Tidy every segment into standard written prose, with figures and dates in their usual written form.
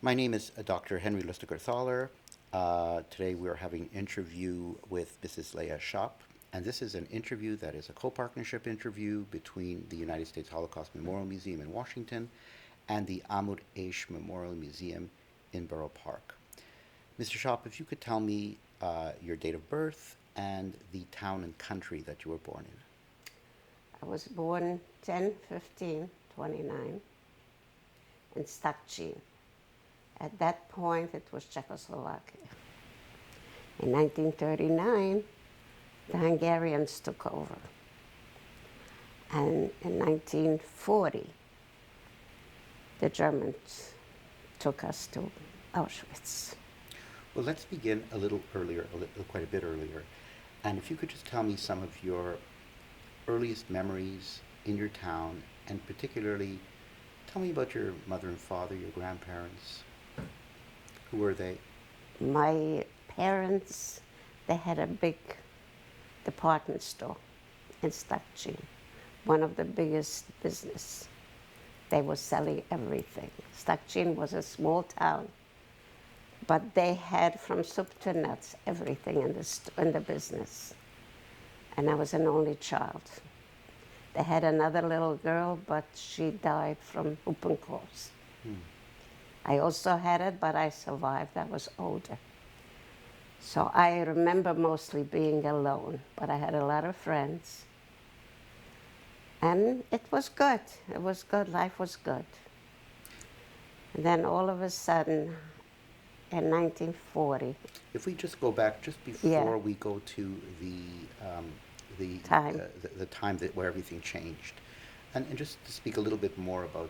My name is Dr. Henry Lustiger-Thaler. Today we are having an interview with Mrs. Lea Chopp, and this is an interview that is a co-partnership interview between the United States Holocaust Memorial Museum in Washington and the Amud Eish Memorial Museum in Borough Park. Mr. Chopp, if you could tell me your date of birth and the town and country that you were born in. I was born 10/15/29 in Stachy. At that point, it was Czechoslovakia. In 1939, the Hungarians took over. And in 1940, the Germans took us to Auschwitz. Well, let's begin a little earlier, quite a bit earlier. And if you could just tell me some of your earliest memories in your town, and particularly tell me about your mother and father, your grandparents. Who were they? My parents, they had a big department store in Stachy, one of the biggest business. They were selling everything. Stachy was a small town, but they had from soup to nuts everything in the business. And I was an only child. They had another little girl, but she died from whooping cough. I also had it, but I survived. I was older. So I remember mostly being alone, but I had a lot of friends. And it was good. It was good. Life was good. And then all of a sudden, in 1940... If we just go back just before we go to the time where everything changed, and just to speak a little bit more about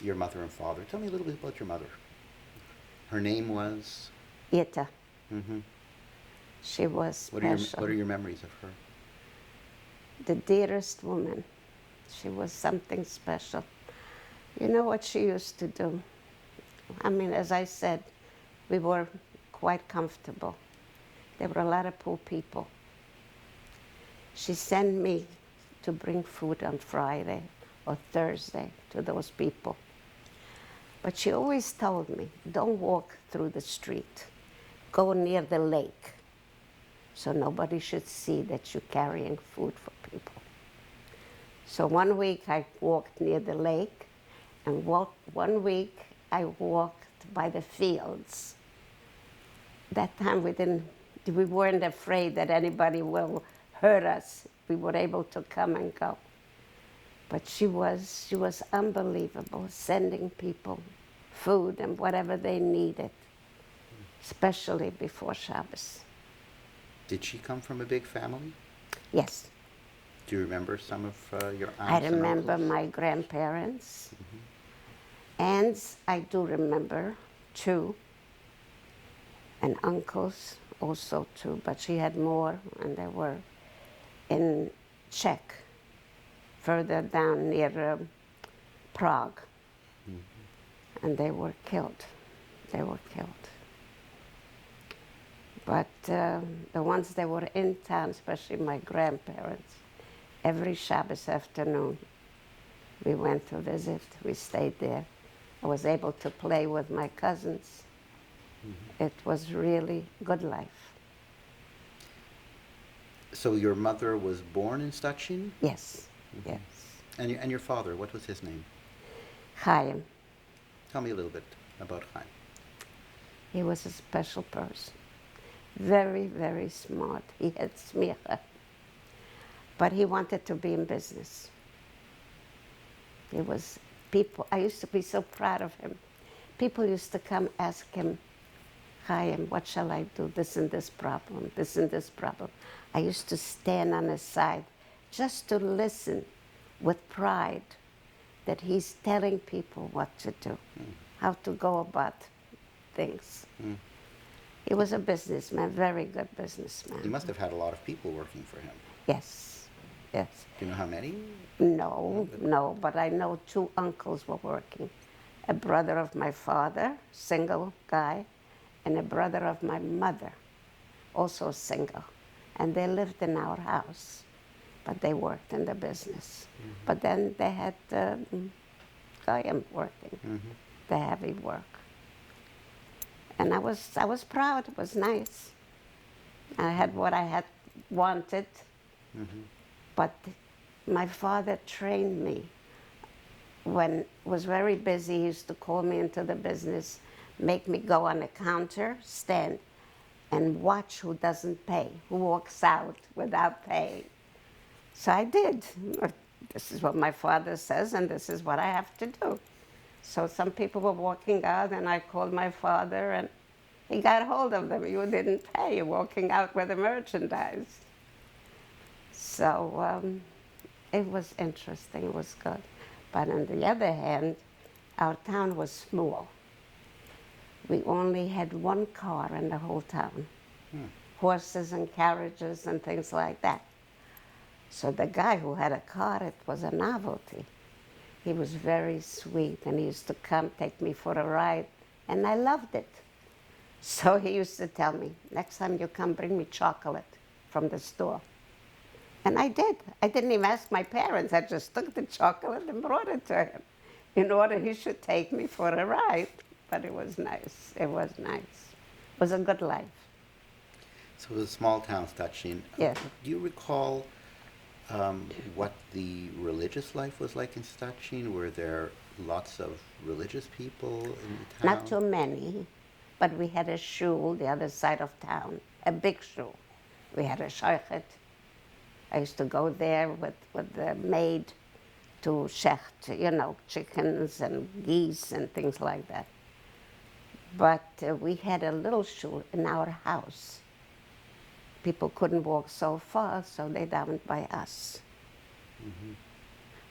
your mother and father. Tell me a little bit about your mother. Her name was? Ita. Mm-hmm. She was special. What are your memories of her? The dearest woman. She was something special. You know what she used to do? I mean, as I said, we were quite comfortable. There were a lot of poor people. She sent me to bring food on Friday or Thursday to those people. But she always told me, don't walk through the street. Go near the lake so nobody should see that you're carrying food for people. So one week I walked near the lake, and 1 week I walked by the fields. That time we weren't afraid that anybody will hurt us. We were able to come and go. But she was unbelievable, sending people food and whatever they needed, especially before Shabbos. Did she come from a big family? Yes. Do you remember some of your aunts I and remember uncles? my grandparents, and I do remember two, and uncles also too, but she had more, and they were in Czech, further down near Prague. And they were killed. They were killed. But the ones that were in town, especially my grandparents, every Shabbos afternoon, we went to visit. We stayed there. I was able to play with my cousins. It was really good life. So your mother was born in Stachin? Yes, yes. And your father, what was his name? Chaim. Tell me a little bit about Chaim. He was a special person. Very, very smart. He had smicha. But he wanted to be in business. I used to be so proud of him. People used to come ask him, Chaim, what shall I do? This and this problem, this and this problem. I used to stand on his side just to listen with pride that he's telling people what to do, how to go about things. He was a businessman, very good businessman. He must have had a lot of people working for him. Yes, yes. Do you know how many? No, but I know two uncles were working. A brother of my father, single guy, and a brother of my mother, also single. And they lived in our house, but they worked in the business. But then they had Goyim working, the heavy work. And I was proud. It was nice. I had what I had wanted, but my father trained me. When it was very busy, he used to call me into the business, make me go on a counter, stand, and watch who doesn't pay, who walks out without paying. So I did. This is what my father says, and this is what I have to do. So some people were walking out, and I called my father, and he got hold of them. You didn't pay. You're walking out with the merchandise. So it was interesting. It was good. But on the other hand, our town was small. We only had one car in the whole town. Horses and carriages and things like that. So the guy who had a car, it was a novelty. He was very sweet, and he used to come take me for a ride, and I loved it. So he used to tell me, next time you come, bring me chocolate from the store. And I did. I didn't even ask my parents. I just took the chocolate and brought it to him in order he should take me for a ride. But it was nice. It was nice. It was a good life. So it was a small town, Stachy. Yes. Do you recall what the religious life was like in Stachy? Were there lots of religious people in the town? Not too many, but we had a shul the other side of town, a big shul. We had a shaychet. I used to go there with the maid to shecht, you know, chickens and geese and things like that. But we had a little shul in our house. People couldn't walk so far, so they davened by us.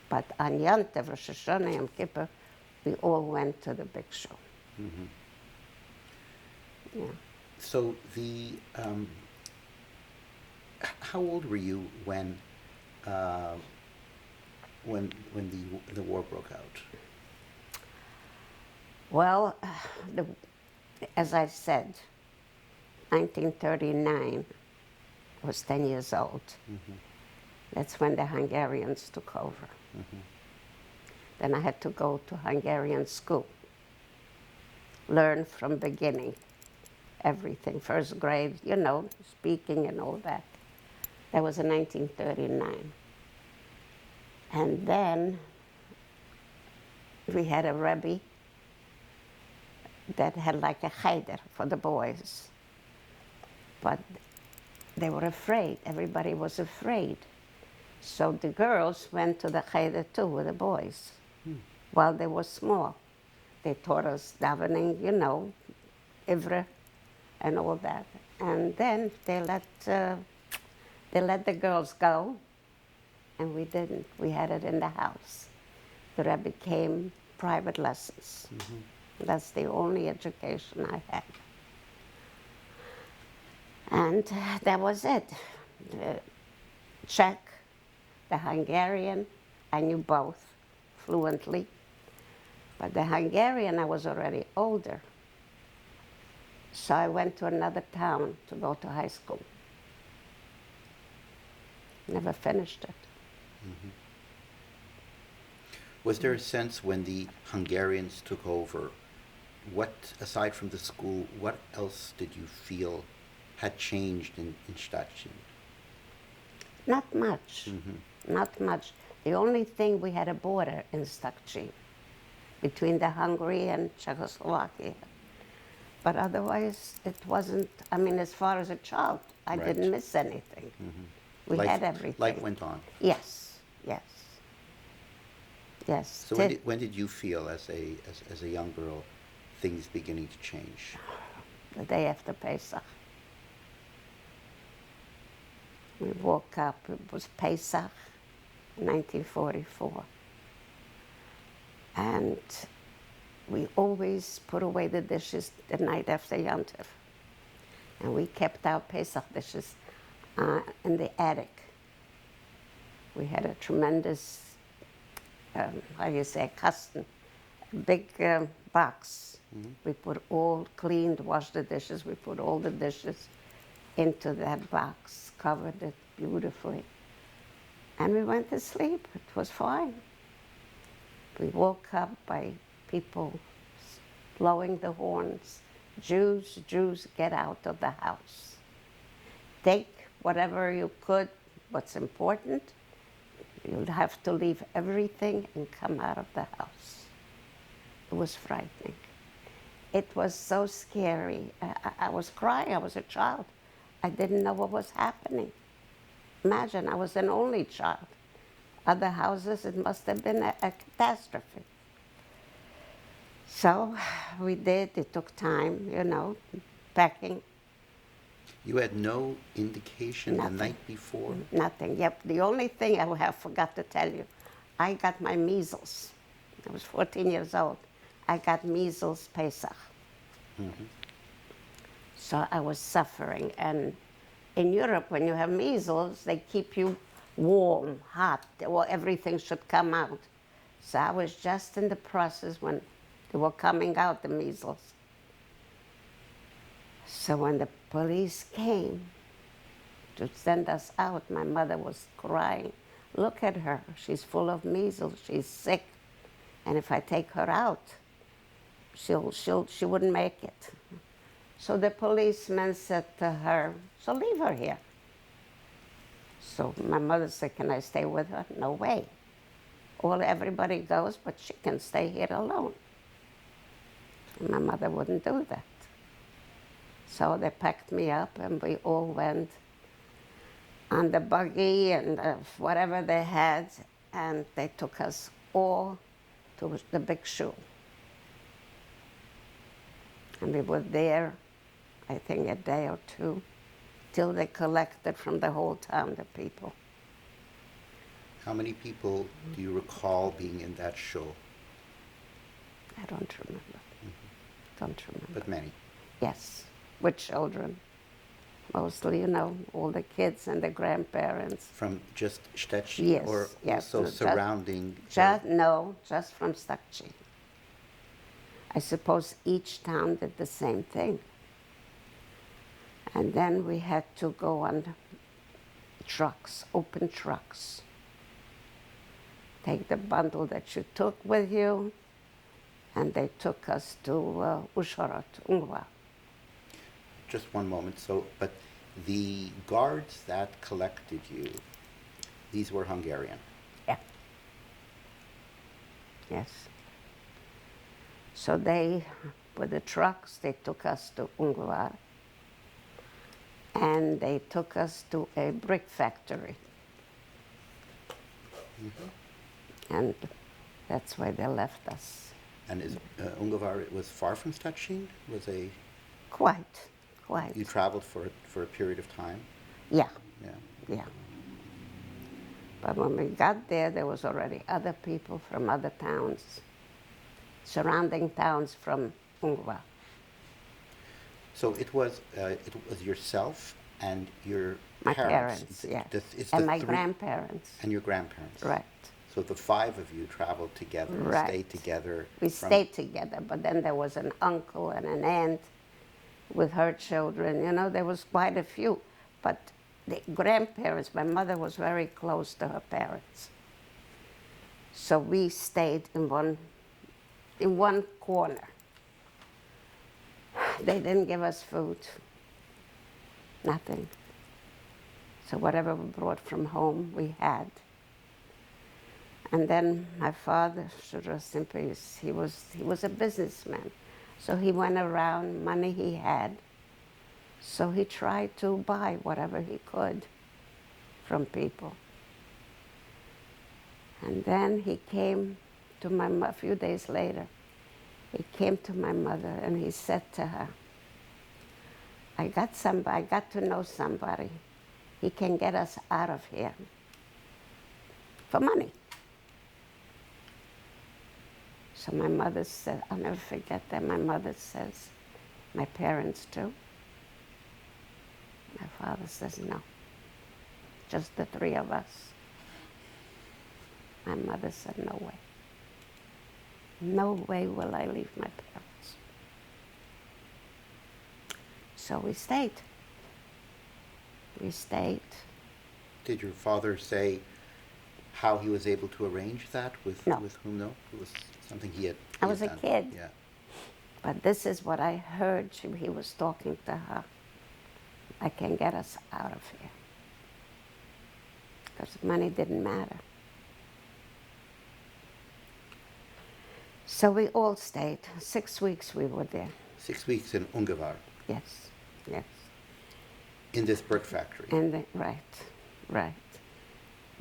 But on Yom Tov, Rosh Hashanah, Yom Kippur, we all went to the big shul. Yeah. So how old were you when the war broke out? Well, as I said, 1939, I was 10 years old. That's when the Hungarians took over. Then I had to go to Hungarian school, learn from beginning, everything, first grade, you know, speaking and all that. That was in 1939. And then we had a Rebbe that had like a cheder for the boys. But they were afraid. Everybody was afraid. So the girls went to the cheder too with the boys while they were small. They taught us davening, you know, ivre and all that. And then they let the girls go, and we didn't. We had it in the house. The Rebbe came private lessons. That's the only education I had. And that was it. The Czech, the Hungarian, I knew both fluently. But the Hungarian, I was already older. So I went to another town to go to high school. Never finished it. Was there a sense when the Hungarians took over, what, aside from the school, what else did you feel had changed in Stachy? Not much. Not much. The only thing, we had a border in Stachy between the Hungary and Czechoslovakia. But otherwise, it wasn't, I mean, as far as a child, I Right. didn't miss anything. We Life- had everything. Life went on. Yes, yes. Yes. So when did you feel, as a young girl, things beginning to change? The day after Pesach. We woke up, it was Pesach, 1944. And we always put away the dishes the night after Yom Tov. And we kept our Pesach dishes in the attic. We had a tremendous, how do you say, custom, big box. We put all, cleaned, washed the dishes, we put all the dishes into that box, covered it beautifully. And we went to sleep. It was fine. We woke up by people blowing the horns, Jews, Jews, get out of the house. Take whatever you could, what's important. You'll have to leave everything and come out of the house. It was frightening. It was so scary. I was crying. I was a child. I didn't know what was happening. Imagine, I was an only child. Other houses, it must have been a catastrophe. So we did. It took time, you know, packing. You had no indication Nothing. the night before? Nothing. Yep. The only thing I have forgot to tell you, I got my measles. I was 14 years old. I got measles Pesach. Mm-hmm. So I was suffering. And in Europe, when you have measles, they keep you warm, hot, or everything should come out. So I was just in the process when they were coming out, the measles. So when the police came to send us out, my mother was crying. Look at her, she's full of measles, she's sick. And if I take her out, she wouldn't make it. So the policeman said to her, so leave her here. So my mother said, can I stay with her? No way. Well, everybody goes, but she can stay here alone. And my mother wouldn't do that. So they packed me up and we all went on the buggy and whatever they had, and they took us all to the big shul. And we were there, I think, a day or two, till they collected from the whole town the people. How many people do you recall being in that show? I don't remember. Don't remember. But many. Yes, with children. Mostly, you know, all the kids and the grandparents. From just Stachy, Yes, or yes, also no, surrounding? Just from Stachy. I suppose each town did the same thing. And then we had to go on trucks, open trucks. Take the bundle that you took with you, and they took us to Uzhgorod, Uzhgorod. Just one moment. So, but the guards that collected you, these were Hungarian. Yeah. Yes. So they, with the trucks, they took us to Uzhgorod, and they took us to a brick factory. Mm-hmm. And that's where they left us. And is Uzhgorod was far from Stachy? Was a Quite. You traveled for a period of time? Yeah, Yeah. yeah. But when we got there, there was already other people from other towns, surrounding towns from Uzhgorod. So it was yourself and your My parents. parents, yeah. It's And the my three- grandparents. And your grandparents. Right. So the five of you traveled together and Right. stayed together. We from- stayed together, but then there was an uncle and an aunt with her children. You know, there was quite a few. But the grandparents, my mother was very close to her parents. So we stayed in one corner. They didn't give us food, nothing. So whatever we brought from home, we had. And then my father, should rest in peace, he was a businessman. So he went around, money he had. So he tried to buy whatever he could from people. And then he came to a few days later, he came to my mother and he said to her, I got to know somebody. He can get us out of here for money. So my mother said, I'll never forget that. My mother says, my parents too? My father says, no, just the three of us. My mother said, no way. No way will I leave my parents. So we stayed. We stayed. Did your father say how he was able to arrange that with No. with whom? No, it was something he had. I was a done. kid. Yeah. But this is what I heard. He was talking to her. I can get us out of here. Because money didn't matter. So we all stayed. 6 weeks we were there. 6 weeks in Ungvar, Yes, yes. in this brick factory. And right.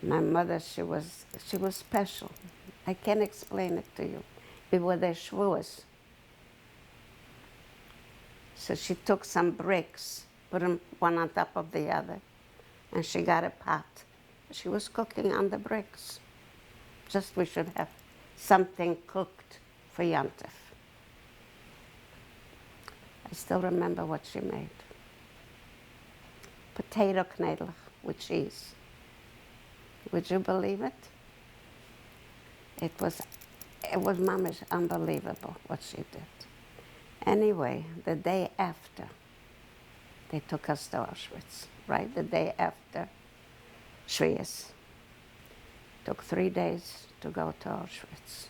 My mother, she was special. I can't explain it to you. We were their shvuas. So she took some bricks, put them one on top of the other, and she got a pot. She was cooking on the bricks. Just we should have something cooked for Yontif. I still remember what she made. Potato knedler with cheese. Would you believe it? It was mamish unbelievable what she did. Anyway, the day after, they took us to Auschwitz, right? The day after Schweiz. Took 3 days to go to Auschwitz.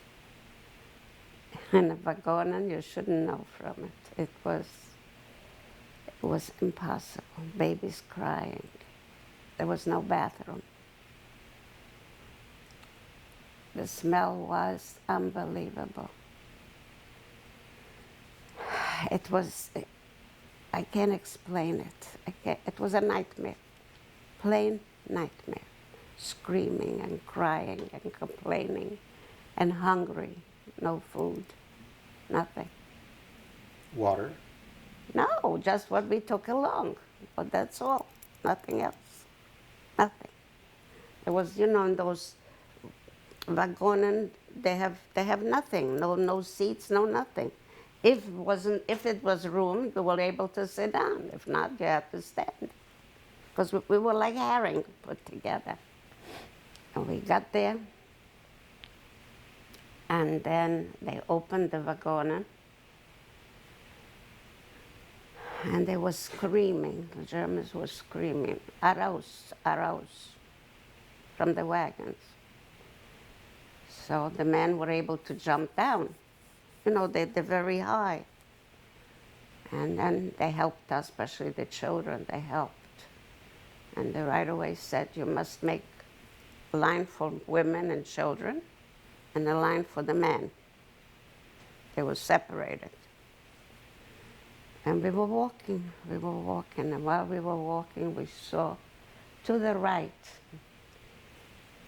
And the wagonen, you shouldn't know from it. It was impossible. Babies crying. There was no bathroom. The smell was unbelievable. It was, I can't explain it. It was a nightmare, plain nightmare. Screaming and crying and complaining and hungry, no food, nothing. Water? No, just what we took along, but that's all, nothing else, nothing. There was, in those wagonen, they have nothing, no seats, no nothing. If it was room, we were able to sit down. If not, you had to stand. Because we were like herring put together. And we got there, and then they opened the wagonen, and they were screaming. The Germans were screaming, "Araus, araus," from the wagons. So the men were able to jump down. They're very high. And then they helped us, especially the children, they helped. And they right away said, you must make a line for women and children and a line for the men. They were separated. And we were walking, and while we were walking, we saw to the right,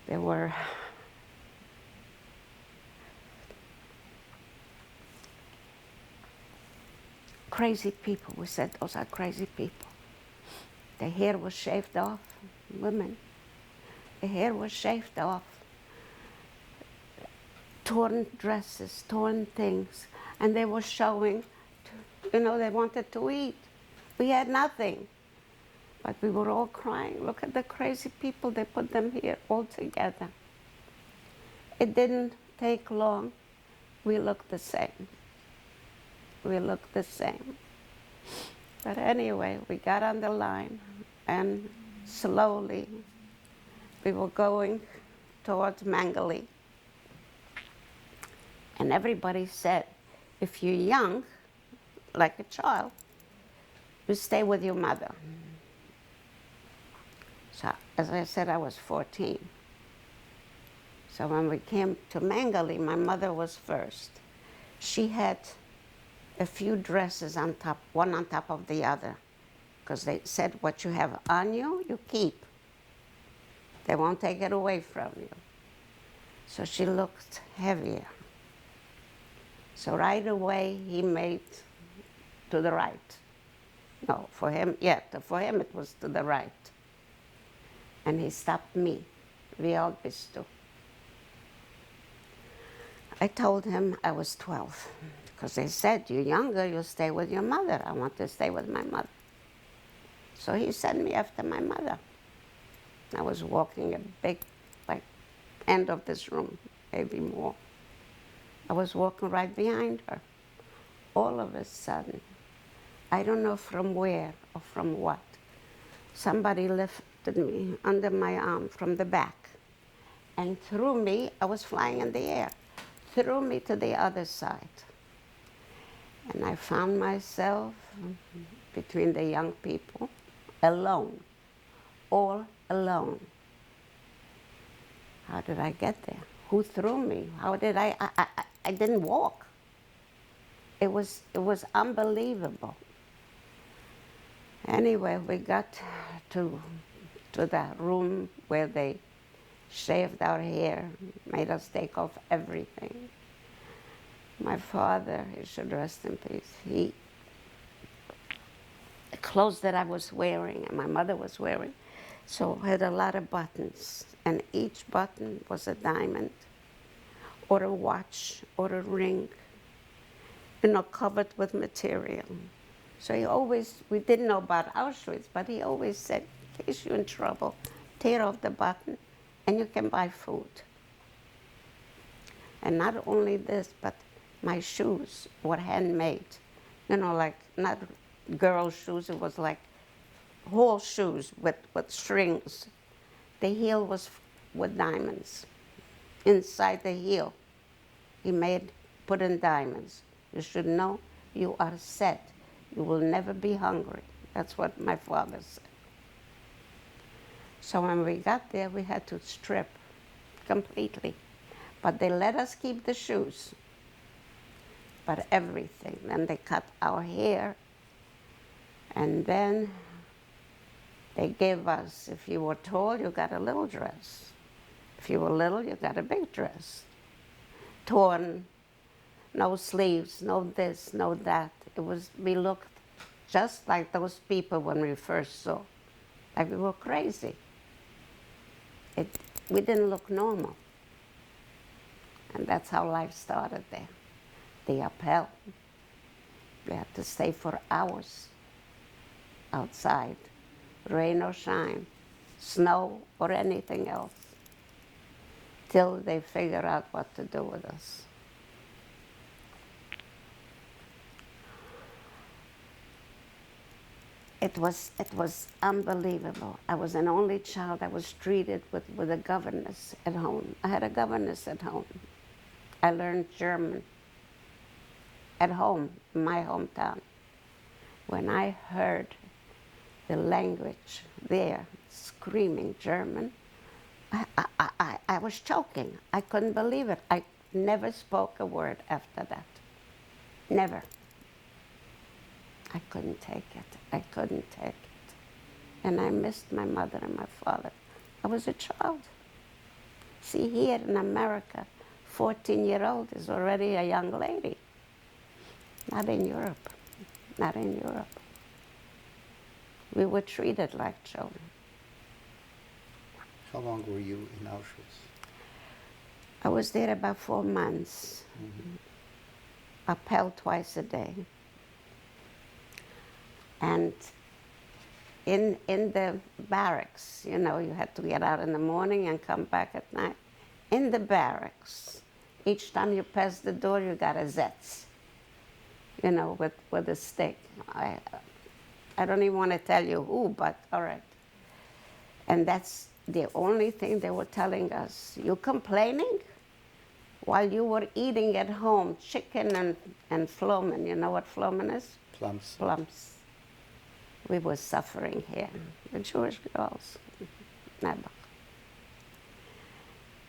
there were crazy people. We said, those are crazy people. Their hair was shaved off, women. Their hair was shaved off. Torn dresses, torn things. And they were showing, they wanted to eat. We had nothing. But we were all crying. Look at the crazy people, they put them here all together. It didn't take long. We looked the same. We looked the same. But anyway, we got on the line, and slowly we were going towards Mangali. And everybody said, if you're young, like a child, you stay with your mother. So, as I said, I was 14. So when we came to Mangali, my mother was first. She had a few dresses on top, one on top of the other, because they said what you have on you, you keep. They won't take it away from you. So she looked heavier. So right away, he made to the right. No, for him it was to the right. And he stopped me. Wie alt bist du? I told him I was 12. Because they said, you're younger, you'll stay with your mother. I want to stay with my mother. So he sent me after my mother. I was walking a big, end of this room, maybe more. I was walking right behind her. All of a sudden, I don't know from where or from what, somebody lifted me under my arm from the back and threw me, I was flying in the air, threw me to the other side. And I found myself between the young people, alone, all alone. How did I get there? Who threw me? How did I didn't walk. It was unbelievable. Anyway, we got to the room where they shaved our hair, made us take off everything. My father, he should rest in peace, the clothes that I was wearing and my mother was wearing, so had a lot of buttons, and each button was a diamond or a watch or a ring, covered with material. So we didn't know about Auschwitz, but he always said, in case you're in trouble, tear off the button and you can buy food. And not only this, but my shoes were handmade. Like not girl shoes, it was like whole shoes with strings. The heel was with diamonds. Inside the heel, he put in diamonds. You should know you are set. You will never be hungry. That's what my father said. So when we got there, we had to strip completely. But they let us keep the shoes, but everything. Then they cut our hair, and then they gave us, if you were tall, you got a little dress. If you were little, you got a big dress. Torn, no sleeves, no this, no that. We looked just like those people when we first saw. Like we were crazy. We didn't look normal. And that's how life started there. The upheld. We had to stay for hours outside, rain or shine, snow or anything else, till they figure out what to do with us. It was unbelievable. I was an only child. I was treated with a governess at home. I had a governess at home. I learned German at home, in my hometown. When I heard the language there, screaming German, I was choking. I couldn't believe it. I never spoke a word after that. Never. I couldn't take it. I couldn't take it. And I missed my mother and my father. I was a child. See, here in America, 14-year-old is already a young lady. Not in Europe. Not in Europe. We were treated like children. How long were you in Auschwitz? I was there about 4 months. Mm-hmm. Upheld twice a day. And in the barracks, you had to get out in the morning and come back at night. In the barracks, each time you passed the door, you got a Zetz, with a stick. I don't even want to tell you who, but all right. And that's the only thing they were telling us. You complaining? While you were eating at home chicken and flomen. You know what flomen is? Plums. Plums. We were suffering here, the Jewish girls. Never.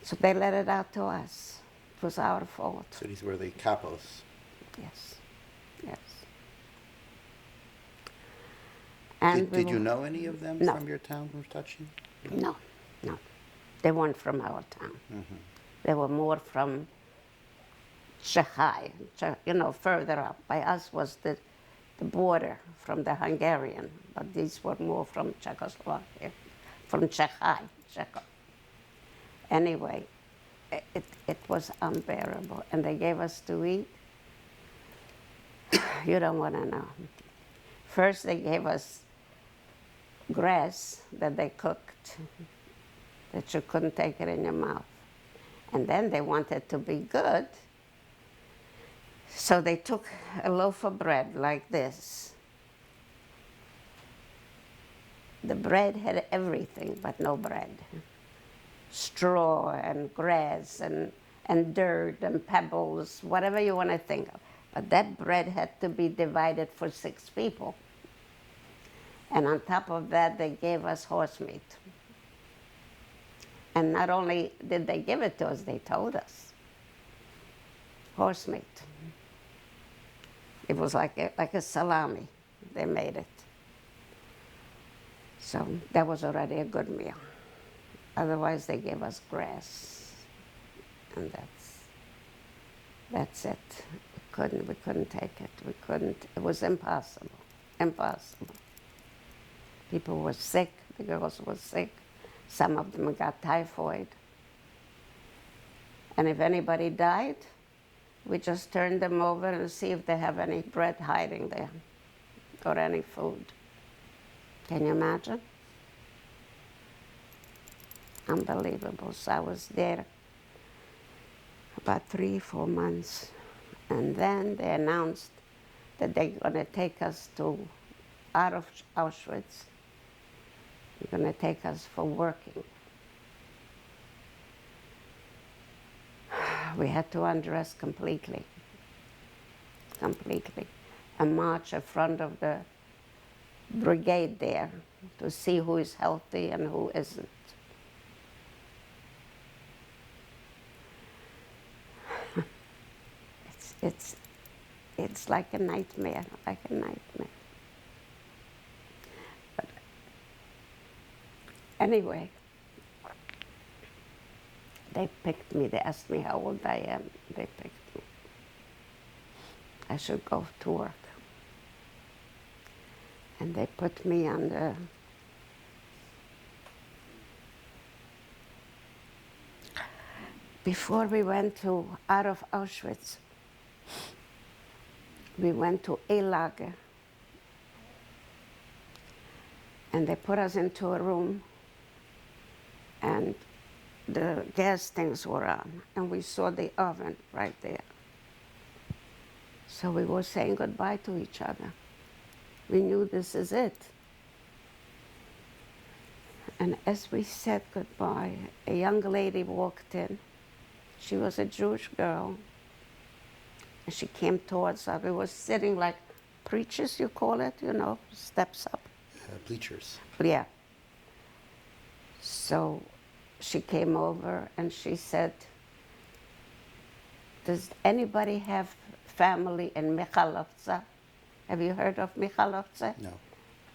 So they let it out to us. It was our fault. So these were the capos. Yes, yes. And Did you know any of them No. from your town, from Stachy? No. They weren't from our town. Mm-hmm. They were more from Czechy, further up. By us was the border from the Hungarian, but these were more from Czechoslovakia, from Czechy. Anyway, it was unbearable, and they gave us to eat. You don't want to know. First, they gave us grass that they cooked, that you couldn't take it in your mouth. And then they wanted to be good, so they took a loaf of bread like this. The bread had everything, but no bread. Straw and grass and dirt and pebbles, whatever you want to think of. But that bread had to be divided for 6 people. And on top of that, they gave us horse meat. And not only did they give it to us, they told us. Horse meat. It was like a salami. They made it. So that was already a good meal. Otherwise, they gave us grass. And that's it. We couldn't take it. We couldn't. It was impossible. Impossible. People were sick. The girls were sick. Some of them got typhoid. And if anybody died, we just turned them over and see if they have any bread hiding there or any food. Can you imagine? Unbelievable. So I was there about 3-4 months. And then they announced that they're going to take us out of Auschwitz. They're going to take us for working. We had to undress completely, and march in front of the brigade there to see who is healthy and who isn't. It's like a nightmare, But anyway, they picked me. They asked me how old I am. They picked me. I should go to work. And they put me on the before we went out of Auschwitz, we went to a lager. And they put us into a room, and the gas things were on, and we saw the oven right there. So we were saying goodbye to each other. We knew this is it. And as we said goodbye, a young lady walked in. She was a Jewish girl. And she came towards us. We were sitting like preachers, you call it, steps up. Bleachers. Yeah. So she came over and she said, does anybody have family in Michalovce? Have you heard of Michalovce? No.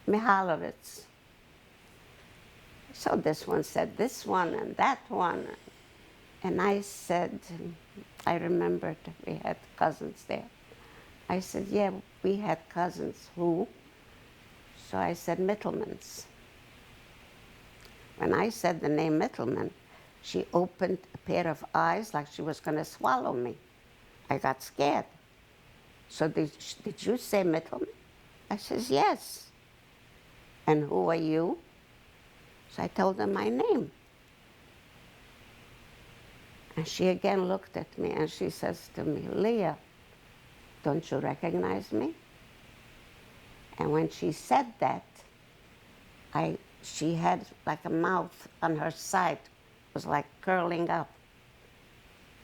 Michalovitz. So this one said this one and that one. And I said, I remembered we had cousins there. I said, yeah, we had cousins. Who? So I said, Mittelmans. When I said the name Mittelman, she opened a pair of eyes like she was going to swallow me. I got scared. So did you say Mittelman? I says, yes. And who are you? So I told her my name. And she again looked at me and she says to me, Lea, don't you recognize me? And when she said that, she had like a mouth on her side. It was like curling up.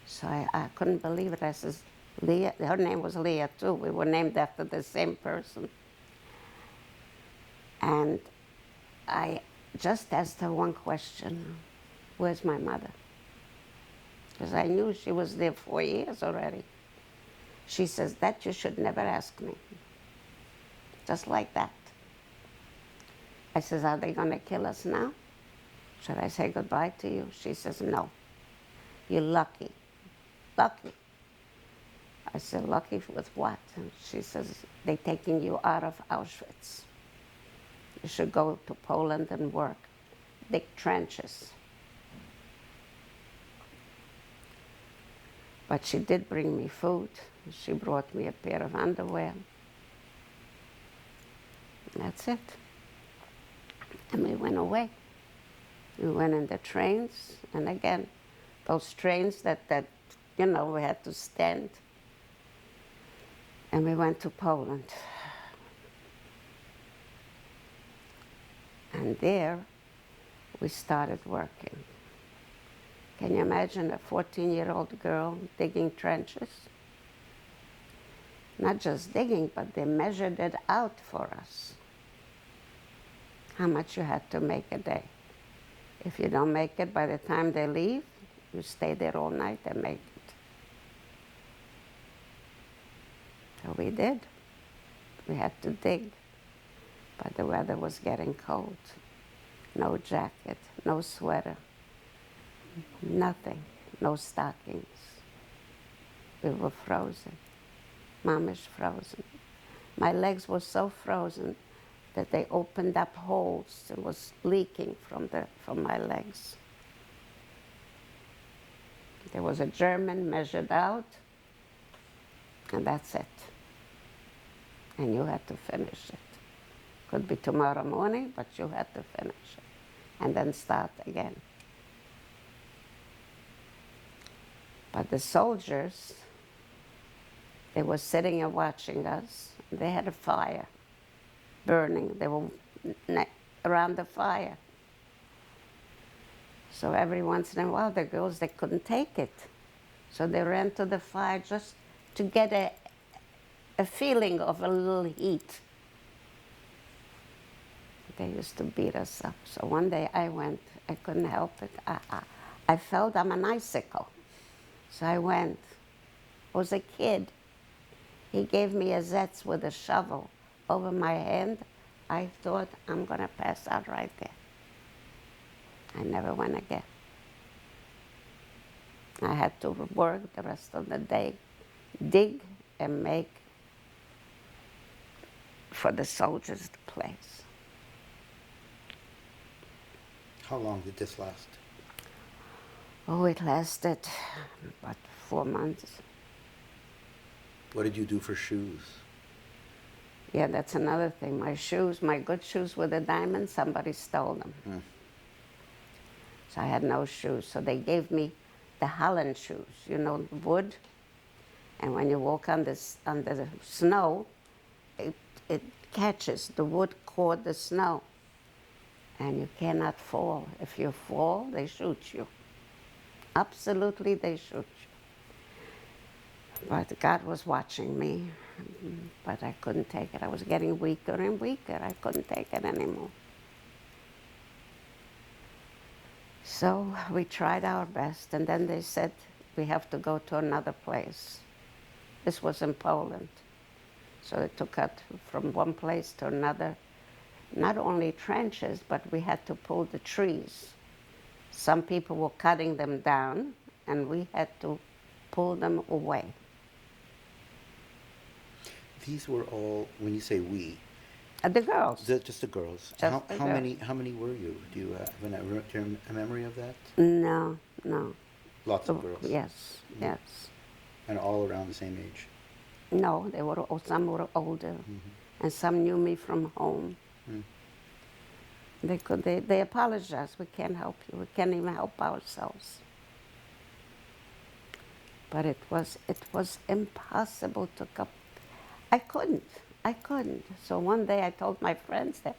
So I couldn't believe it. I says, Lea, her name was Lea too. We were named after the same person. And I just asked her one question, where's my mother? Because I knew she was there 4 years already. She says, that you should never ask me. Just like that. I says, are they going to kill us now? Should I say goodbye to you? She says, no. You're lucky. Lucky. I said, lucky with what? And she says, they're taking you out of Auschwitz. You should go to Poland and work. Dig trenches. But she did bring me food. She brought me a pair of underwear. That's it. And we went away. We went in the trains, and again, those trains that we had to stand. And we went to Poland. And there, we started working. Can you imagine a 14-year-old girl digging trenches? Not just digging, but they measured it out for us. How much you had to make a day. If you don't make it by the time they leave, you stay there all night and make it. So we did. We had to dig, but the weather was getting cold. No jacket, no sweater, nothing, no stockings. We were frozen. Mom is frozen. My legs were so frozen that they opened up holes. It was leaking from my legs. There was a German measured out, and that's it. And you had to finish it. Could be tomorrow morning, but you had to finish it. And then start again. But the soldiers, they were sitting and watching us. They had a fire burning. They were around the fire. So every once in a while, the girls, they couldn't take it. So they ran to the fire just to get a feeling of a little heat. They used to beat us up. So one day I went, I couldn't help it. I felt I'm an icicle. So I went. I was a kid. He gave me a Zetz with a shovel over my hand. I thought, I'm going to pass out right there. I never went again. I had to work the rest of the day, dig and make for the soldiers the place. How long did this last? Oh, it lasted about 4 months. What did you do for shoes? Yeah, that's another thing. My shoes, my good shoes with the diamonds, somebody stole them. So I had no shoes. So they gave me the Holland shoes, you know, wood. And when you walk on the snow, it catches. The wood caught the snow. And you cannot fall. If you fall, they shoot you. Absolutely, they shoot you. But God was watching me. But I couldn't take it. I was getting weaker and weaker. I couldn't take it anymore. So we tried our best, and then they said, we have to go to another place. This was in Poland. So they took us from one place to another. Not only trenches, but we had to pull the trees. Some people were cutting them down, and we had to pull them away. These were all, when you say we, The girls. just the girls. Just how the how girls. how many were you? Do you have a memory of that? No. Lots of girls. Yes, yes. And all around the same age. No, some were older, and some knew me from home. They apologized. We can't help you. We can't even help ourselves. But it was impossible to come. I couldn't. So one day I told my friends that,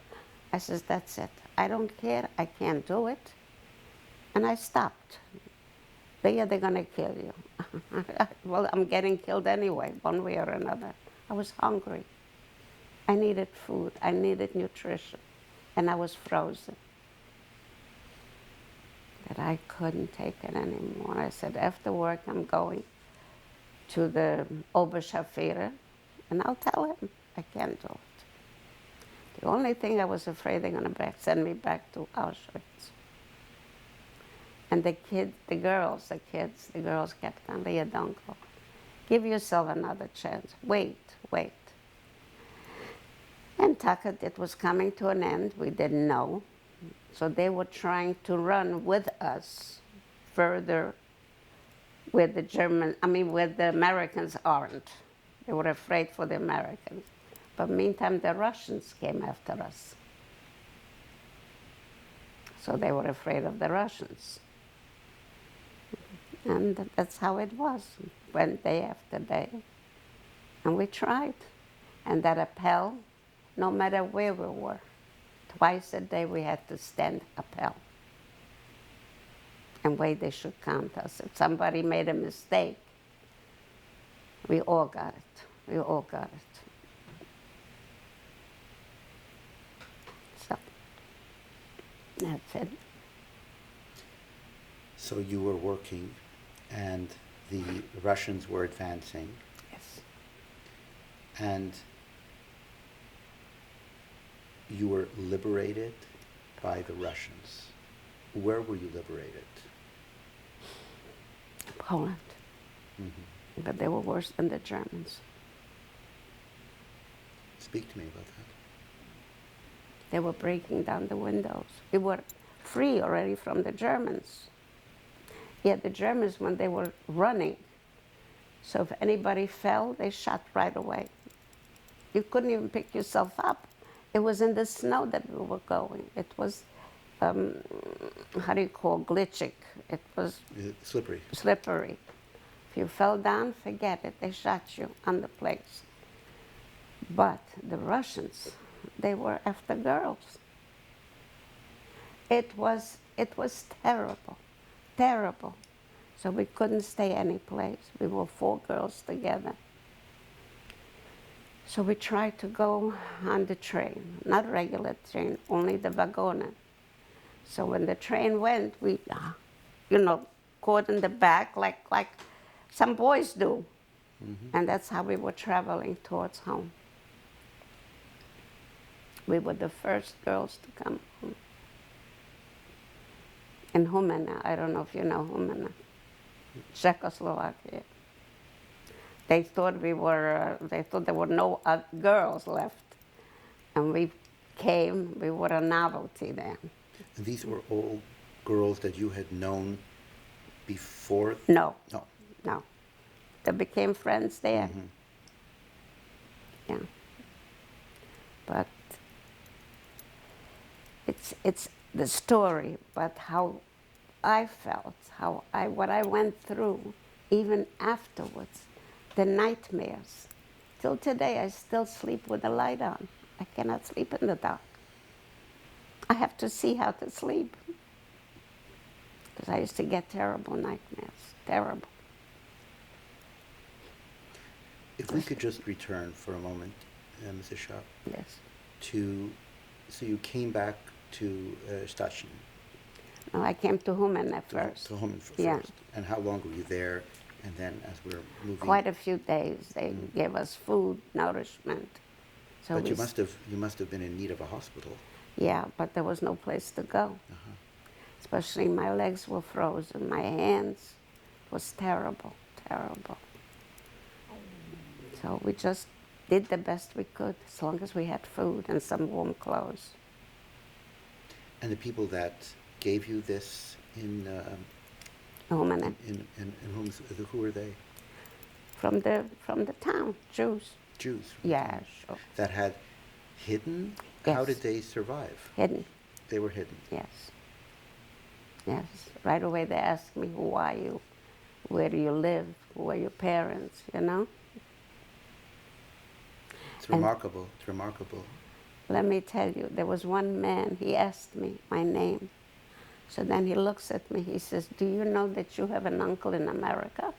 I says, that's it. I don't care. I can't do it. And I stopped. They're gonna kill you. Well, I'm getting killed anyway, one way or another. I was hungry. I needed food. I needed nutrition. And I was frozen. That I couldn't take it anymore. I said, after work, I'm going to the Oberscharführer, and I'll tell him I can't do it. The only thing I was afraid they're going to send me back to Auschwitz. And the girls kept on, Lea, don't go. Give yourself another chance. Wait. And Tucker, it was coming to an end. We didn't know. So they were trying to run with us further where the Americans aren't. They were afraid for the Americans. But meantime, the Russians came after us. So they were afraid of the Russians. And that's how it was, went day after day. And we tried. And that appel, no matter where we were, twice a day we had to stand appel and wait they should count us. If somebody made a mistake, we all got it. we all got it. So, that's it. So you were working, and the Russians were advancing, Yes. and you were liberated by the Russians. Where were you liberated? Poland. Mm-hmm. But they were worse than the Germans. Speak to me about that. They were breaking down the windows. We were free already from the Germans. Yet the Germans, when they were running, so if anybody fell, they shot right away. You couldn't even pick yourself up. It was in the snow that we were going. It was, how do you call, glitching. It was Slippery. slippery. If you fell down, forget it. They shot you on the place. But the Russians, they were after girls. It was terrible, terrible. So we couldn't stay any place. We were 4 girls together. So we tried to go on the train, not regular train, only the wagon. So when the train went, we, caught in the back like some boys do. Mm-hmm. And that's how we were traveling towards home. We were the first girls to come home. In Humana, I don't know if you know Humana, Czechoslovakia. They thought there were no girls left. And we came, we were a novelty then. And these were all girls that you had known before? No. No. No. They became friends there. Mm-hmm. Yeah. But it's the story, but how I felt, what I went through, even afterwards, the nightmares. Till today, I still sleep with the light on. I cannot sleep in the dark. I have to see how to sleep. Because I used to get terrible nightmares, terrible. If we could just return for a moment, Mrs. Chopp, Yes. so you came back to Stachy. No, I came to Humana first. To Human first. Yeah. And how long were you there? And then as we're moving... Quite a few days. They gave us food, nourishment. So but you must have been in need of a hospital. Yeah, but there was no place to go. Uh-huh. Especially my legs were frozen, my hands. It was terrible, terrible. So we just did the best we could, as long as we had food and some warm clothes. And the people that gave you this in Humana. who were they? From the town, Jews. Jews. Yeah, sure. That had hidden? Yes. How did they survive? Hidden. They were hidden. Yes. Yes. Right away they asked me, who are you? Where do you live? Who are your parents? You know? It's remarkable. It's remarkable. Let me tell you, there was one man, he asked me my name. So then he looks at me, he says, do you know that you have an uncle in America?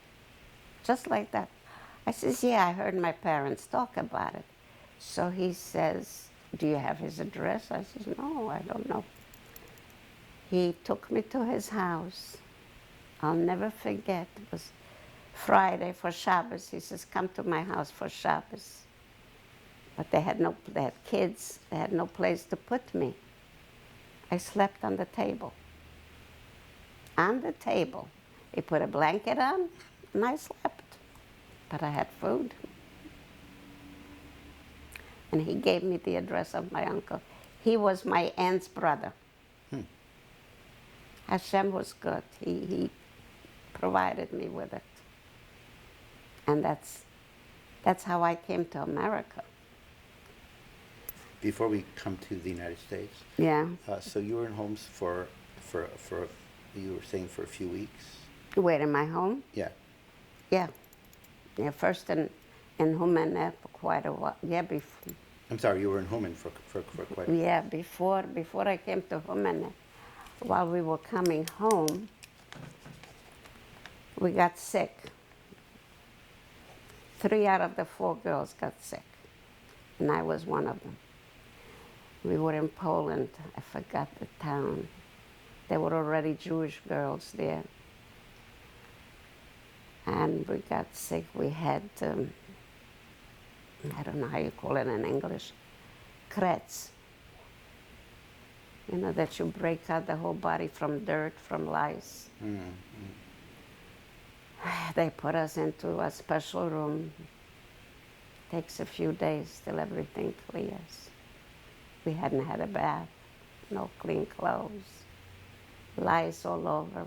Just like that. I says, yeah, I heard my parents talk about it. So he says, do you have his address? I says, no, I don't know. He took me to his house. I'll never forget, it was Friday for Shabbos. He says, come to my house for Shabbos. But they had kids, they had no place to put me. I slept on the table. On the table. He put a blanket on, and I slept. But I had food. And he gave me the address of my uncle. He was my aunt's brother. Hashem was good. He provided me with it. And that's how I came to America. Before we come to the United States, Yeah. So you were in homes for you were saying for a few weeks. Where, in my home? Yeah. Yeah. Yeah, first in Humana for quite a while. Yeah, before. I'm sorry, you were in Homan for quite. Yeah, before I came to Humana, while we were coming home, we got sick. 3 out of the 4 girls got sick, and I was one of them. We were in Poland. I forgot the town. There were already Jewish girls there. And we got sick. We had, I don't know how you call it in English, kretz. You know, that you break out the whole body from dirt, from lice. They put us into a special room. Takes a few days till everything clears. We hadn't had a bath, no clean clothes, lice all over.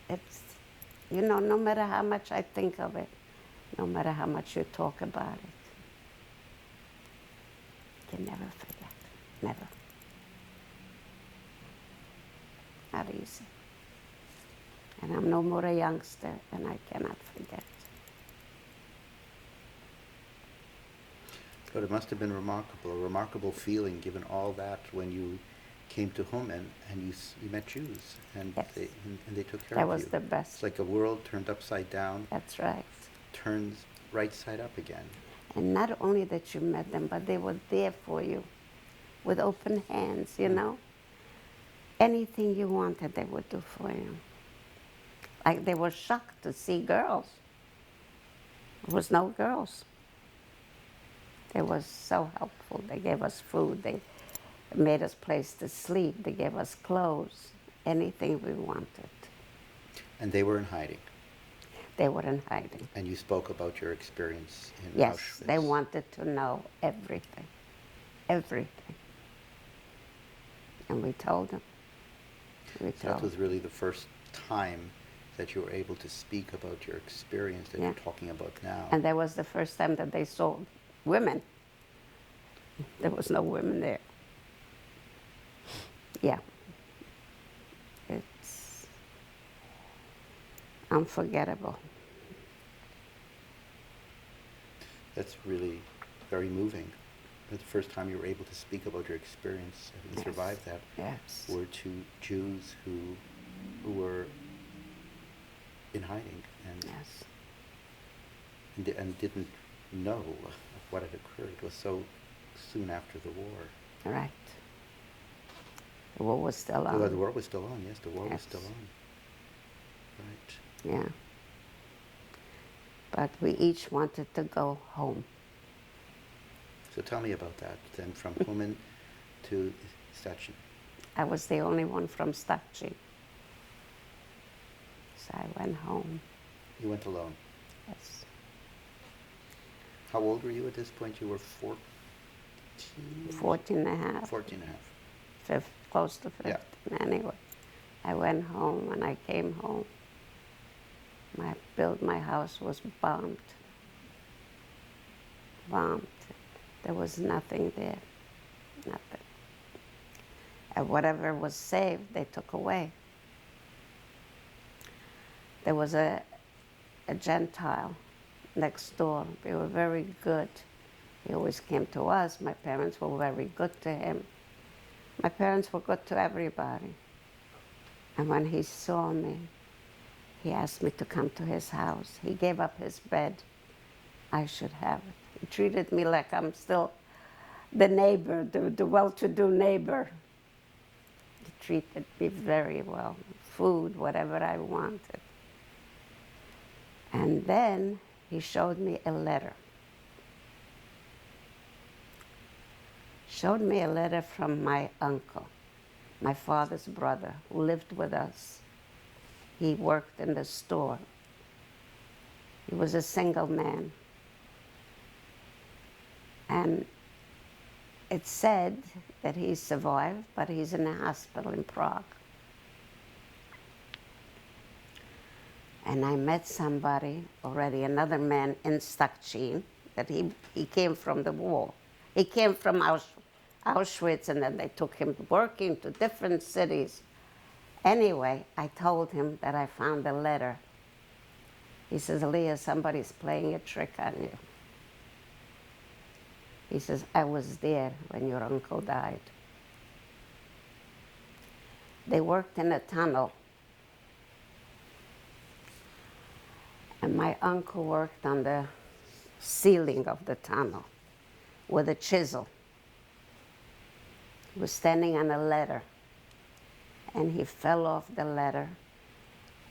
It's, you know, no matter how much I think of it, no matter how much you talk about it, you can never forget, never. Not easy. And I'm no more a youngster, and I cannot forget. But it must have been remarkable, a remarkable feeling, given all that, when you came to Humen and you met Jews, and, Yes. they took care That of you. was the best. It's like a world turned upside down, That's right. turns right side up again. And not only that you met them, but they were there for you with open hands, you know? Anything you wanted, they would do for you. Like, they were shocked to see girls. There was no girls. They were so helpful. They gave us food. They made us place to sleep. They gave us clothes, anything we wanted. And they were in hiding. They were in hiding. And you spoke about your experience in Yes, Auschwitz. they wanted to know everything, everything. And we told them. We So that told was really the first time that you were able to speak about your experience that Yeah. you're talking about now. And that was the first time that they saw women. There was no women there. Yeah. It's unforgettable. That's really very moving. The first time you were able to speak about your experience and Yes. survive that Yes. were to Jews who were in hiding Yes. and didn't know what had occurred. It was so soon after the war. Right. The war was still on. Well, the war was still on, yes, the war was Yes. still on. Right. Yeah. But we each wanted to go home. So tell me about that, then from Humen to Stachy. I was the only one from Stachy. So I went home. You went alone. Yes. How old were you at this point? You were 14? 14 and a half. 14 and a half. Close to 15 Yeah. anyway. I went home. When I came home, my house was bombed. Bombed. There was nothing there. Nothing. And whatever was saved, they took away. There was a Gentile next door. They were very good. He always came to us. My parents were very good to him. My parents were good to everybody. And when he saw me, he asked me to come to his house. He gave up his bed. I should have it. He treated me like I'm still the neighbor, the well-to-do neighbor. He treated me very well. Food, whatever I wanted. And then he showed me a letter. Showed me a letter from my uncle, my father's brother, who lived with us. He worked in the store. He was a single man. And it said that he survived, but he's in a hospital in Prague. And I met somebody already, another man in Stachy, that he came from the war. He came from Auschwitz, and then they took him working to different cities. Anyway, I told him that I found a letter. He says, Lea, somebody's playing a trick on you. He says, I was there when your uncle died. They worked in a tunnel. And And my uncle worked on the ceiling of the tunnel with a chisel. He was standing on a ladder, and he fell off the ladder,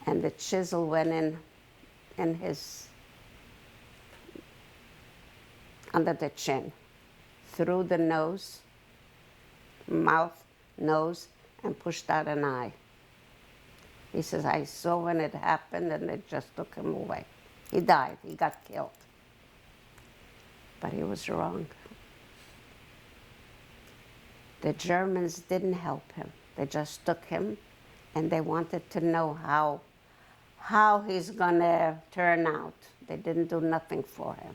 and the chisel went in his, under the chin, through the nose, mouth, nose, and pushed out an eye. He says, I saw when it happened, and they just took him away. He died. He got killed. But he was wrong. The Germans didn't help him. They just took him, and they wanted to know how he's going to turn out. They didn't do nothing for him.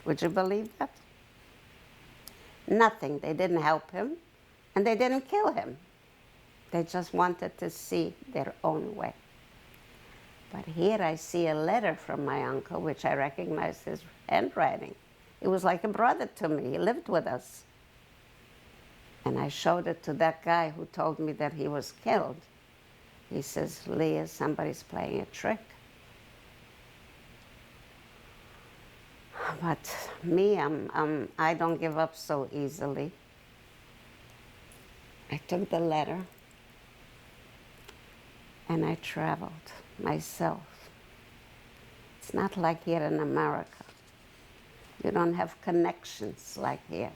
Would you believe that? Nothing. They didn't help him, and they didn't kill him. They just wanted to see their own way. But here I see a letter from my uncle, which I recognized his handwriting. He was like a brother to me. He lived with us. And I showed it to that guy who told me that he was killed. He says, Lea, somebody's playing a trick. But me, I don't give up so easily. I took the letter and I traveled myself. It's not like here in America. You don't have connections like here.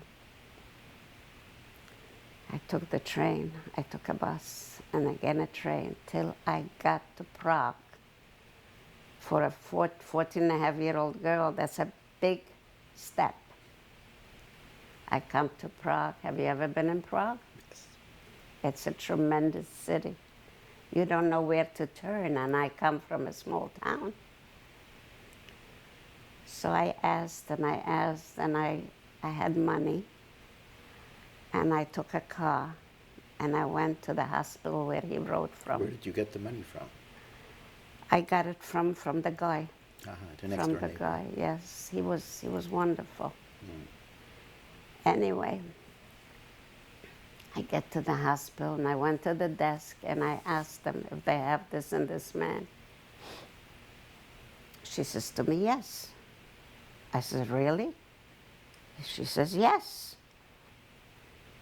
I took the train, I took a bus, and again a train, till I got to Prague. For a 14-and-a-half-year-old girl, that's a big step. I come to Prague. Have you ever been in Prague? Yes. It's a tremendous city. You don't know where to turn, and I come from a small town. So I asked, and I had money, and I took a car, and I went to the hospital where he wrote from. Where did you get the money from? I got it from the guy. The next From door the neighbor. guy, yes. He was wonderful. Mm. Anyway, I get to the hospital, and I went to the desk, and I asked them if they have this and this man. She says to me, yes. I said, really? She says, yes.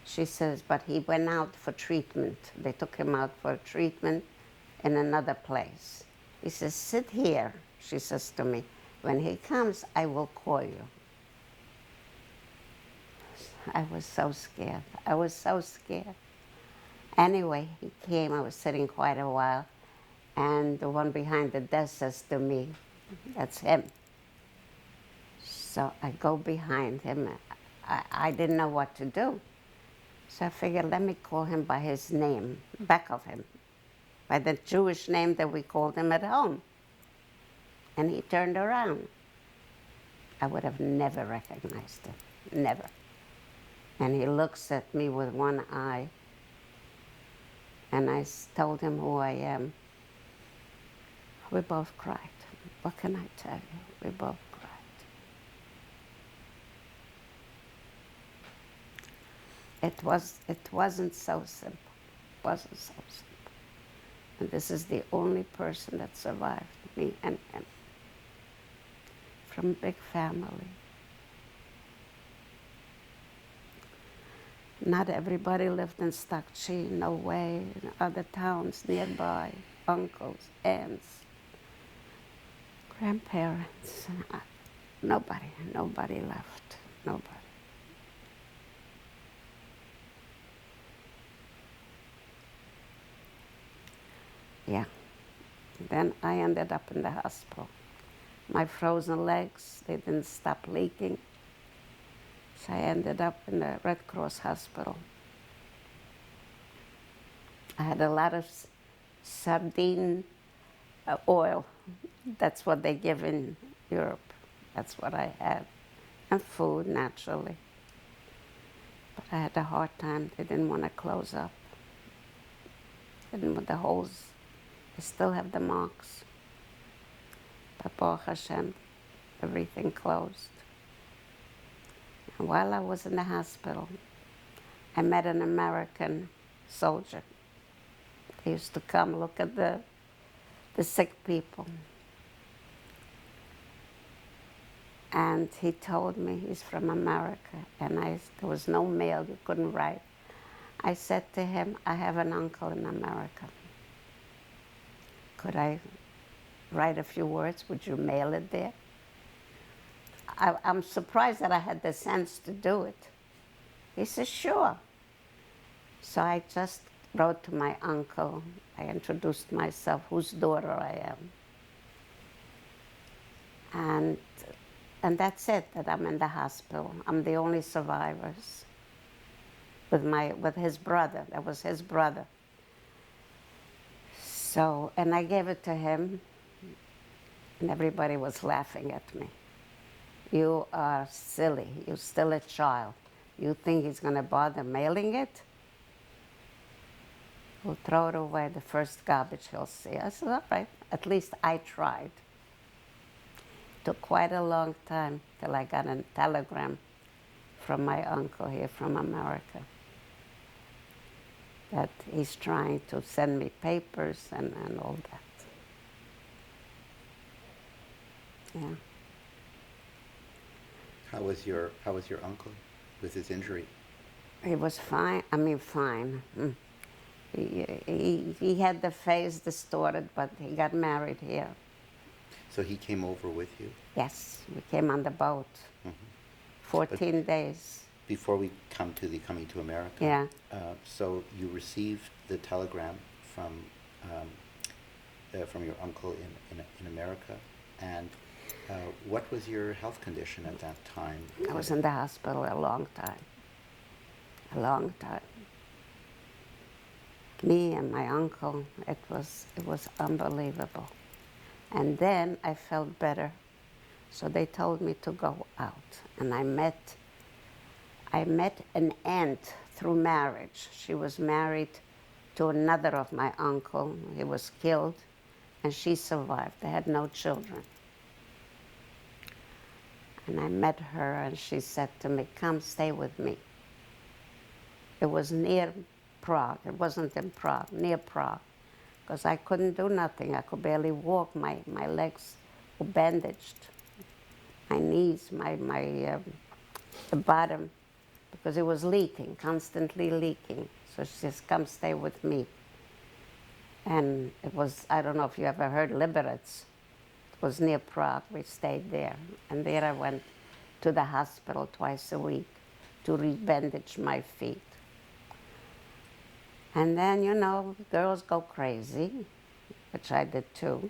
She says, but he went out for treatment. They took him out for treatment in another place. He says, sit here, she says to me. When he comes, I will call you. I was so scared. I was so scared. Anyway, he came. I was sitting quite a while, and the one behind the desk says to me, that's him. So I go behind him. I didn't know what to do. So I figured, let me call him by his name, back of him, by the Jewish name that we called him at home. And he turned around. I would have never recognized him, never. And he looks at me with one eye, and I told him who I am. We both cried. What can I tell you? We both cried. It wasn't so simple. It wasn't so simple. And this is the only person that survived, me and him. From a big family. Not everybody lived in Stachy, no way. In other towns nearby, uncles, aunts, grandparents. Nobody left, nobody. Yeah. Then I ended up in the hospital. My frozen legs, they didn't stop leaking. So I ended up in the Red Cross hospital. I had a lot of sardine oil. That's what they give in Europe. That's what I had. And food, naturally. But I had a hard time. They didn't want to close up. Didn't want the holes. I still have the marks. But Baruch Hashem, everything closed. And while I was in the hospital, I met an American soldier. He used to come look at the sick people. And he told me he's from America, and there was no mail, you couldn't write. I said to him, I have an uncle in America. Could I write a few words? Would you mail it there? I'm surprised that I had the sense to do it. He said, sure. So I just wrote to my uncle. I introduced myself, whose daughter I am. And that's it, that I'm in the hospital. I'm the only survivors with his brother. That was his brother. So, and I gave it to him, and everybody was laughing at me. You are silly. You're still a child. You think he's going to bother mailing it? He'll throw it away the first garbage he'll see. I said, all right, at least I tried. Took quite a long time till I got a telegram from my uncle here from America that he's trying to send me papers and all that. Yeah. How was your uncle with his injury? He was fine. I mean, fine. He had the face distorted, but he got married here. So he came over with you? Yes, we came on the boat. 14 days. Before we come to the coming to America. Yeah. So you received the telegram from your uncle in America, and what was your health condition at that time? I was in the hospital a long time. A long time. Me and my uncle, it was unbelievable. And then I felt better, so they told me to go out. And I met an aunt through marriage. She was married to another of my uncle. He was killed, and she survived. They had no children. And I met her, and she said to me, come stay with me. It was near Prague. It wasn't in Prague, near Prague, because I couldn't do nothing. I could barely walk. My legs were bandaged. My knees, the bottom, because it was leaking, constantly leaking. So she says, come stay with me. And it was, I don't know if you ever heard Liberated. It was near Prague. We stayed there. And there I went to the hospital twice a week to rebandage my feet. And then, you know, girls go crazy, which I did too.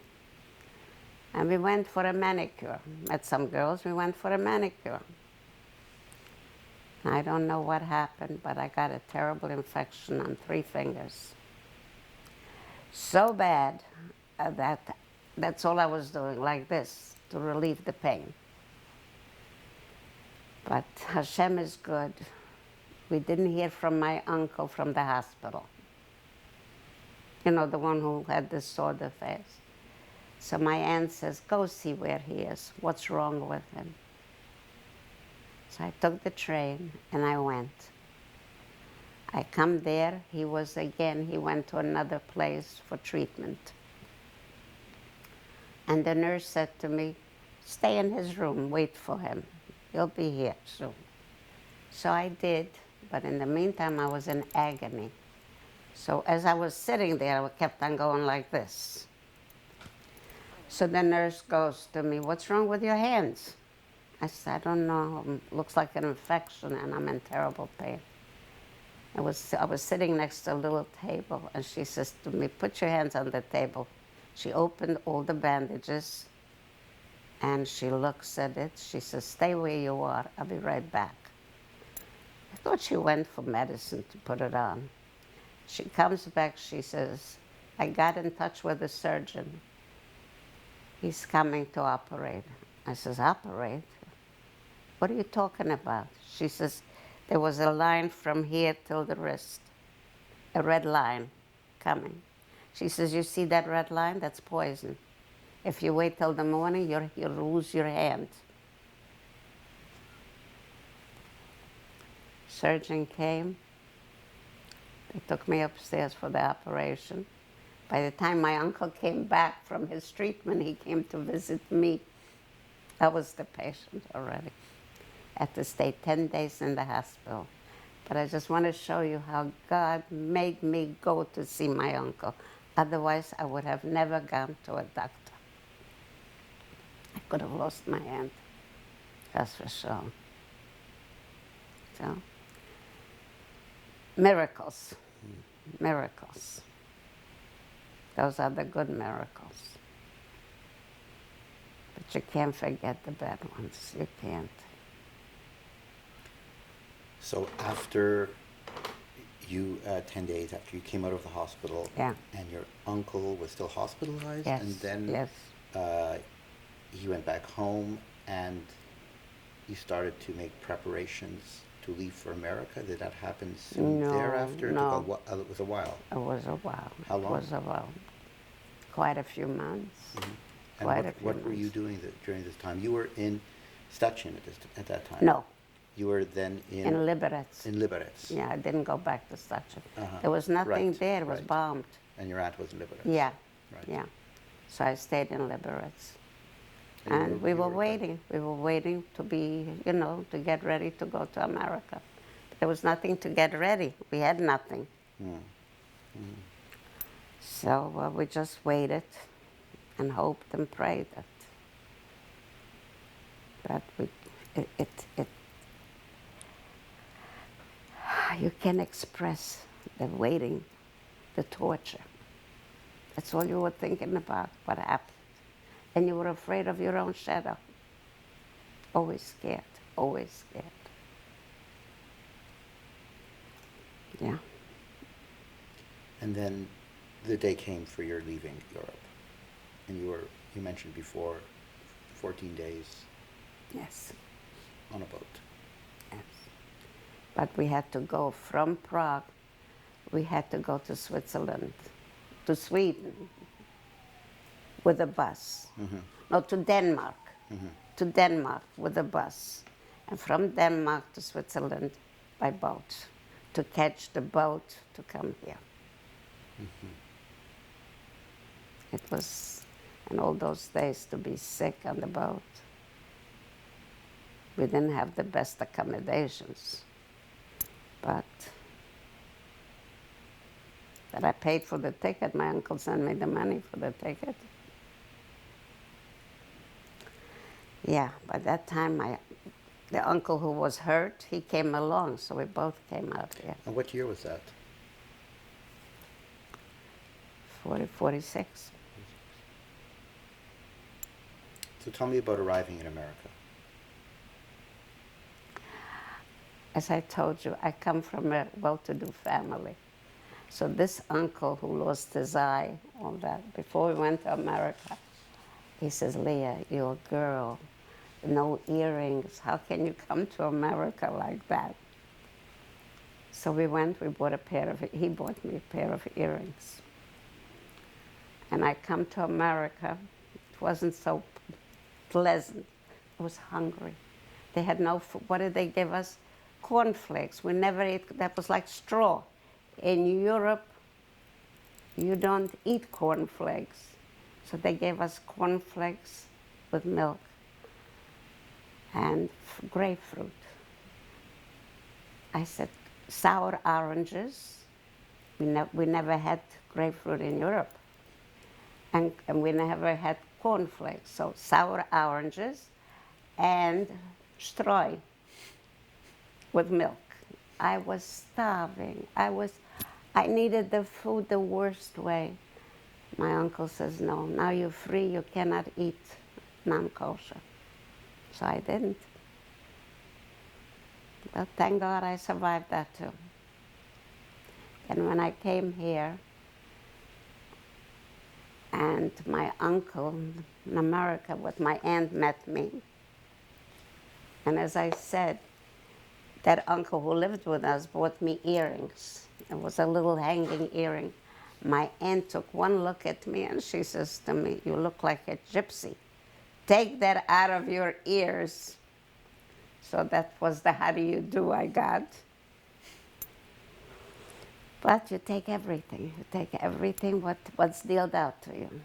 And we went for a manicure. Met some girls, we went for a manicure. I don't know what happened, but I got a terrible infection on 3 fingers. So bad that's all I was doing, like this, to relieve the pain. But Hashem is good. We didn't hear from my uncle from the hospital. You know, the one who had the sore face. So my aunt says, go see where he is. What's wrong with him? So I took the train and I went. I come there, he went to another place for treatment. And the nurse said to me, stay in his room, wait for him. He'll be here soon. So I did, but in the meantime, I was in agony. So as I was sitting there, I kept on going like this. So the nurse goes to me, what's wrong with your hands? I said, I don't know, looks like an infection and I'm in terrible pain. I was sitting next to a little table and she says to me, put your hands on the table. She opened all the bandages and she looks at it. She says, stay where you are, I'll be right back. I thought she went for medicine to put it on. She comes back, she says, I got in touch with the surgeon. He's coming to operate. I says, operate? What are you talking about? She says, there was a line from here till the wrist, a red line coming. She says, you see that red line? That's poison. If you wait till the morning, you'll lose your hand. Surgeon came. They took me upstairs for the operation. By the time my uncle came back from his treatment, he came to visit me. I was the patient already. I had to stay 10 days in the hospital. But I just want to show you how God made me go to see my uncle. Otherwise, I would have never gone to a doctor. I could have lost my hand, that's for sure. So, miracles, miracles. Those are the good miracles. But you can't forget the bad ones, you can't. So after you, 10 days after you came out of the hospital, Yeah. and your uncle was still hospitalized, Yes, and then yes. he went back home, and you started to make preparations to leave for America. Did that happen soon No, thereafter? It no. took it was a while. It was a while. How long? It was a while. Quite a few months. And Quite a few what were you months. doing during this time? You were in Stachy at that time. No, You were then in Liberec. in Liberec. Yeah, I didn't go back to Stachy. Uh-huh. There was nothing Right, there. It was right. bombed. And your aunt was in Liberec. Yeah, Right. yeah. So I stayed in Liberec. And you And we you were waiting. We were waiting to be, to get ready to go to America. There was nothing to get ready. We had nothing. So we just waited and hoped and prayed that you can express the waiting, the torture. That's all you were thinking about, what happened. And you were afraid of your own shadow. Always scared, always scared. Yeah. And then the day came for your leaving Europe. And you mentioned before, 14 days Yes, on a boat. yes. But we had to go from Prague, we had to go to Switzerland, to Sweden, with a bus. No, to Denmark. To Denmark with a bus. And from Denmark to Switzerland by boat, to catch the boat to come here. It was, in all those days, to be sick on the boat. We didn't have the best accommodations, but I paid for the ticket. My uncle sent me the money for the ticket. Yeah, by that time, the uncle who was hurt, he came along, so we both came out here. And what year was that? 46. So tell me about arriving in America. As I told you, I come from a well-to-do family. So this uncle who lost his eye, all that, before we went to America, he says, Lea, you're a girl, no earrings. How can you come to America like that? So we went, he bought me a pair of earrings. And I come to America, it wasn't so pleasant. I was hungry. They had no food. What did they give us? Cornflakes. We never ate, that was like straw. In Europe, you don't eat cornflakes. So they gave us cornflakes with milk and grapefruit. I said, sour oranges. We never had grapefruit in Europe. And we never had cornflakes. So sour oranges and straw with milk. I was starving. I needed the food the worst way. My uncle says, no, now you're free, you cannot eat non-kosher. So I didn't. But thank God I survived that too. And when I came here, and my uncle in America with my aunt met me. And as I said, that uncle who lived with us bought me earrings. It was a little hanging earring. My aunt took one look at me and she says to me, you look like a gypsy. Take that out of your ears. So that was the how do you do I got. But you take everything. You take everything what's dealt out to you.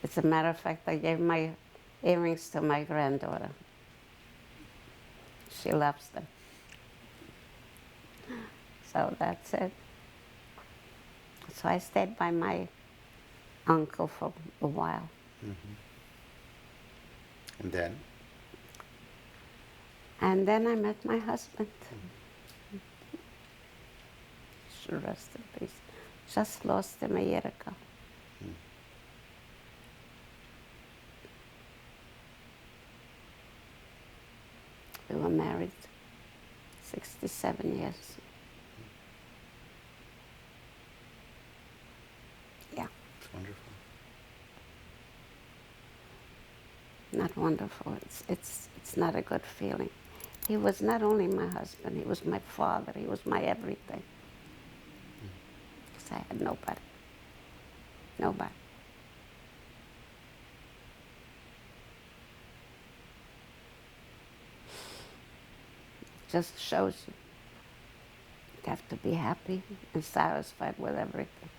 As a matter of fact, I gave my earrings to my granddaughter. She loves them. So that's it. So I stayed by my uncle for a while. And then? And then I met my husband. Should rest in peace. Just lost him a year ago. We were married 67 years. Yeah, It's wonderful. not wonderful. It's not a good feeling. He was not only my husband, he was my father, he was my everything. Because I had nobody. Nobody. Just shows you have to be happy and satisfied with everything.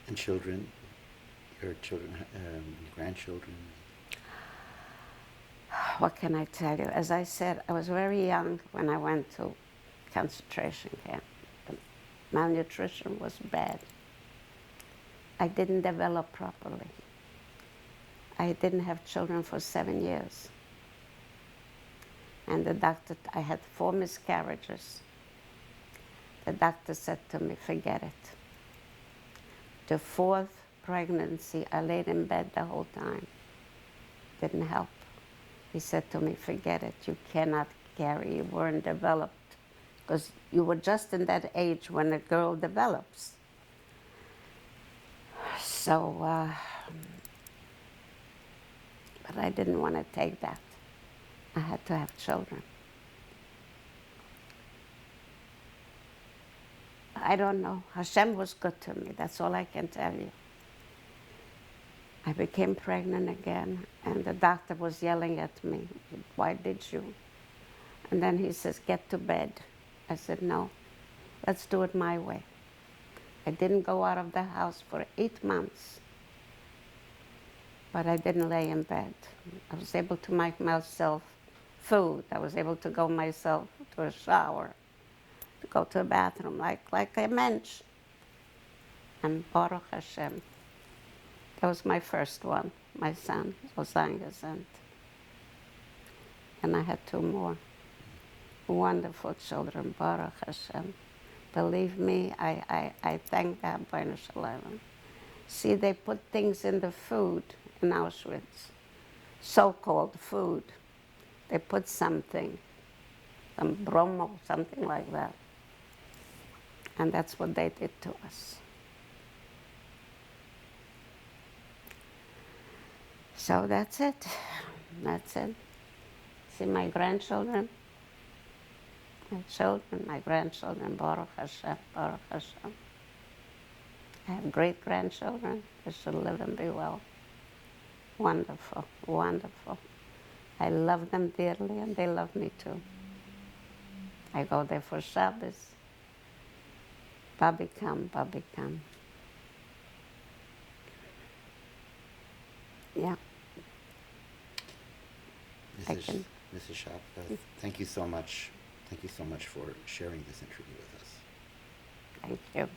And children, your children, grandchildren? What can I tell you? As I said, I was very young when I went to concentration camp. The malnutrition was bad. I didn't develop properly. I didn't have children for 7 years. And the doctor, I had 4 miscarriages. The doctor said to me, forget it. The 4th pregnancy, I laid in bed the whole time. Didn't help. He said to me, forget it, you cannot carry, you weren't developed. Because you were just in that age when a girl develops. So, but I didn't want to take that. I had to have children. I don't know. Hashem was good to me. That's all I can tell you. I became pregnant again, and the doctor was yelling at me, why did you? And then he says, get to bed. I said, no, let's do it my way. I didn't go out of the house for 8 months, but I didn't lay in bed. I was able to make myself food. I was able to go myself to a shower, to go to a bathroom like a mensch. And Baruch Hashem, that was my first one, my son, Uzhgorod. And I had 2 more wonderful children, Baruch Hashem. Believe me, I thank God, Baruch Shalom. See, they put things in the food in Auschwitz, so-called food. They put something, some bromo, something like that. And that's what they did to us. So that's it. That's it. See my grandchildren, my children, my grandchildren, Baruch Hashem, Baruch Hashem. I have great-grandchildren. They should live and be well. Wonderful, wonderful. I love them dearly, and they love me too. I go there for Shabbos. Bobby come, Bobby come. Yeah. Mrs. Chopp, thank you so much. Thank you so much for sharing this interview with us. Thank you.